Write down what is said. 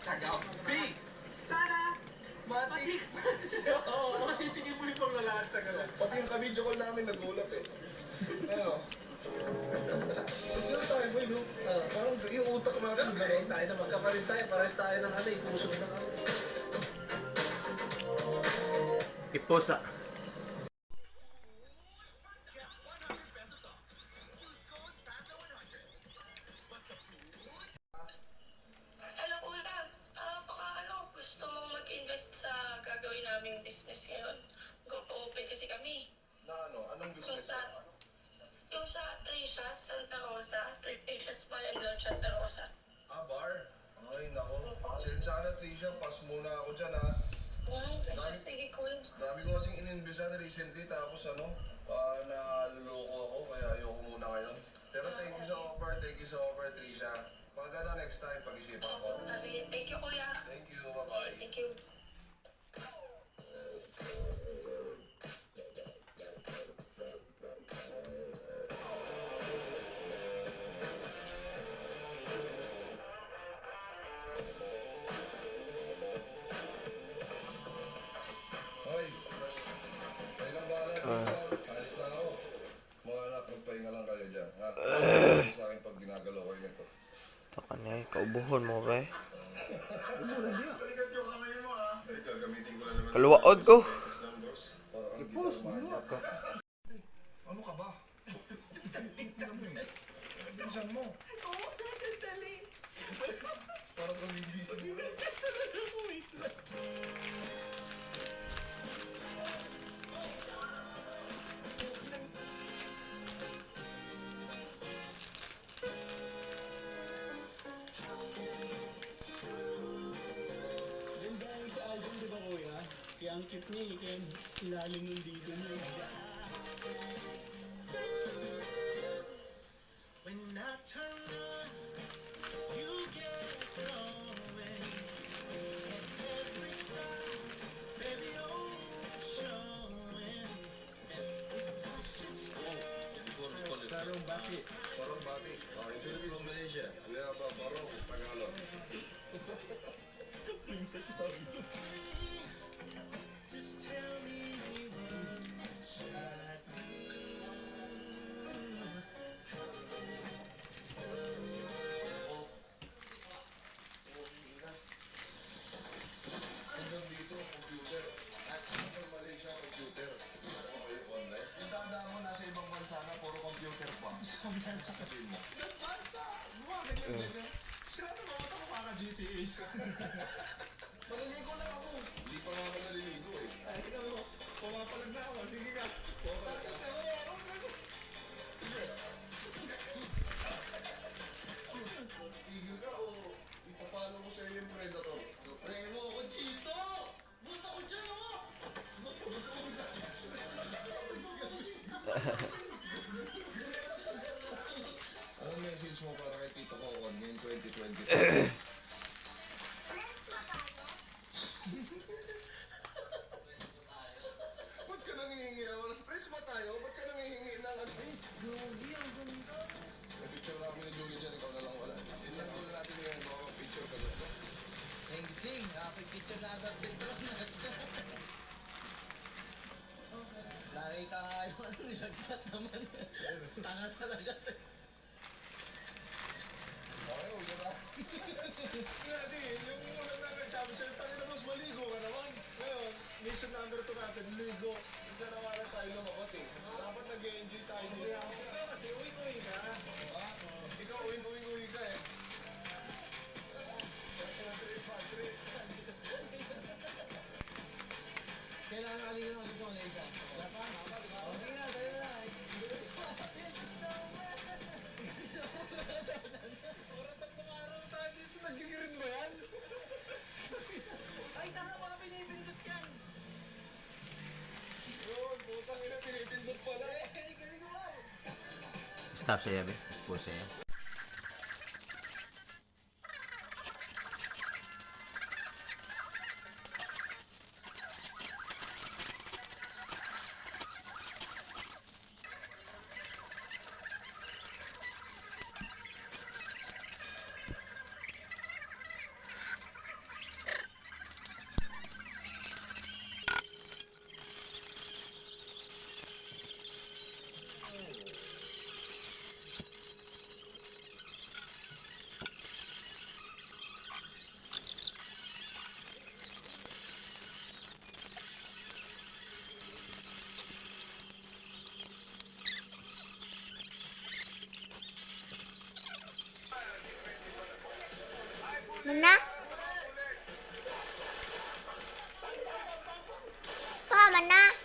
Gabi! Sana, Mati! oo, matitigil mo yung paglalaan sa gabi. Pati yung ka-video call namin nagulat eh. Ano? Ano tayo boy, no? Parang yung utak natin gano'n. Tayo na magkapalit tayo, parehas tayo ng ano, puso na ano. Iposa. Hello kuya, baka gusto mong mag-invest sa gagawin naming business ngayon? Go-open kasi kami. Na ano? Anong Yung business? sa Tricias, Santa Rosa, Tricias Mall and Lounge Santa Rosa. Ah, bar? Ay, nako. Sensya ka na, Tricia. Pass muna ako dyan, ha? Sige kuya. Dami ko kasing in-investan recently, tapos ano, naluloko ako, kaya ayoko muna ngayon. Pero thank you sa offer, Tricia. Pag ano, next time, pag-isipan ko. Sige, thank you kuya. Thank you, bye-bye. Thank you. Hoy, kayo lang bahala dito. Alis na ako. Mga anak, magpahinga lang kayo dyan, ha? Sa akin pag ginagalaw kayo nito. Taka na kaubuhon mo ba eh. Ay, gagamitin ko na naman. Kaluwaod ko. Ipos mo ka. Ano ka ba? Pinsan mo. Oo, dali. Parang kang bibisi mo. Bibigas talaga ako, wait lang. Yan dahil sa album, di ba kuya? Kaya ang cute niya eh, kaya ilalim ng dito niya eh. When I turn on, you get going. And every style, baby, oh, showing. And if I should say, Sarong bakit? Parang bati. Okay, Philippines, Malaysia. Kuya ba, parang Tagalog. Just tell me what should I do? Hanggang dito, computer. At hanggang Malaysia, computer. Okay, online. Yung tandaan mo, nasa ibang bansa na, puro computer pa. Sabihin mo. Basta! Gumaganyan din. Sira na mga ito makaka-GTA. Maliligo lang ako. Hindi pa nga ako naliligo eh. Ay, ikaw mo. Pumapalag na ako. Sige ka. Pumapalag na ako. Tigil ka o ipapalo mo sa iyo yung predator. Premo ako dito! Basta ko dyan, oh! Anong message mo para kay Tito Kokon ngayong 2022? Ba't ka nangihingi? Press ba tayo? Ba't ka nangihingi ng ano? Ay, Joey, ang ganda. May picture namin ni Joey dyan, ikaw na lang wala. Tingnan ko natin yung mga picture ka doon. Thank you, Sing. Picture na sa Petronas. Nakita nga yung ano, nilagkat naman. Tanga talaga. Okay, huwag na ba? Kasi yung una na nagsabi sa'yo, tayo na mas maligo ka naman. Ngayon, mission number 2 natin, ligo. Minsan na nga lang tayo lumabas eh. Dapat nag-enjoy tayo dito. Kasi uwi-uwi ka. Ha? Ikaw, uwing-uwing ka eh. Kailangan naligo ako sa Malaysia. Wala pa? Okay na, tayo na. Araw tayo dito, nagigirin ba yan? Ay, tanga mga pinipindot yan. Yun, putang ina, tinitindot pala eh. Stop saya be. Pause saya. na.